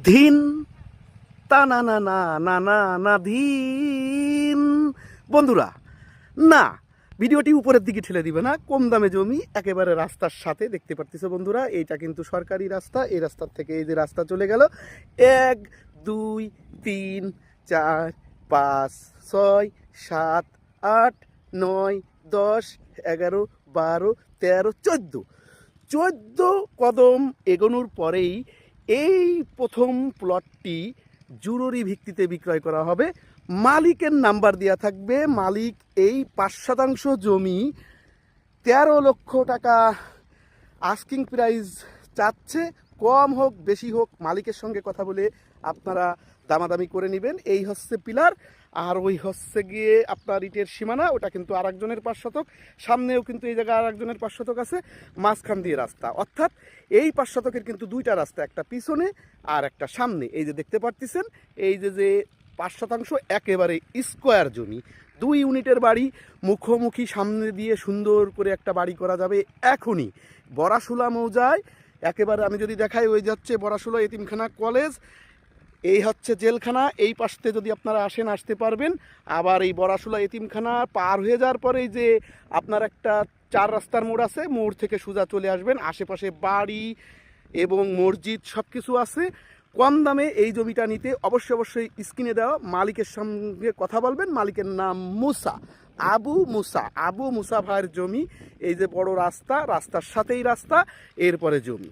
ধিন তা না না না না না না ধিন। বন্ধুরা, না, ভিডিওটি উপরের দিকে ঠেলে দিবে না। কম দামে জমি একেবারে রাস্তার সাথে, দেখতে পারতেছো বন্ধুরা, এইটা কিন্তু সরকারি রাস্তা। এই রাস্তার থেকে এই যে রাস্তা চলে গেল 1 2 3 4 5 6 7 8 9 10 11 12 13 14 কদম এগোনোর পরেই এই প্রথম প্লটটি জরুরি ভিত্তিতে বিক্রয় করা হবে। মালিকের নাম্বার দেওয়া থাকবে। মালিক এই 5% জমি 13 লক্ষ টাকা আস্কিং প্রাইস চাচ্ছে। কম হোক বেশি হোক মালিকের সঙ্গে কথা বলে আপনারা দামাদামি করে নেবেন। এই হচ্ছে পিলার, আর ওই হচ্ছে গিয়ে আপনার ইটের সীমানা, ওটা কিন্তু আরেকজনের 5 শতক। সামনেও কিন্তু এই জায়গায় আরেকজনের 5 শতক আছে, মাঝখান দিয়ে রাস্তা। অর্থাৎ এই 5 শতকের কিন্তু দুইটা রাস্তা, একটা পিছনে আর একটা সামনে। এই যে দেখতে পারতেছেন, এই যে 5% একেবারে স্কোয়ার জমি, 2 ইউনিটের বাড়ি, মুখোমুখি সামনে দিয়ে সুন্দর করে একটা বাড়ি করা যাবে এখনই। বড়াশুলা মৌজায় একেবারে আমি যদি দেখাই, ওই যাচ্ছে বড়াশুলা এতিমখানা কলেজ, এই হচ্ছে জেলখানা। এই পাশতে যদি আপনারা আসতে পারবেন। আবার এই বড়াশুলা এতিমখানা পার হয়ে যাওয়ার পরেই যে আপনার একটা 4 রাস্তার মোড় আছে, মোড় থেকে সোজা চলে আসবেন। আশেপাশে বাড়ি এবং মসজিদ সব কিছু আছে। কম দামে এই জমিটা নিতে অবশ্যই স্ক্রিনে দেওয়া মালিকের সঙ্গে কথা বলবেন। মালিকের নাম মুসা, আবু মুসা ভাইয়ের জমি। এই যে বড় রাস্তা, রাস্তার সাথেই রাস্তা, এরপরে জমি।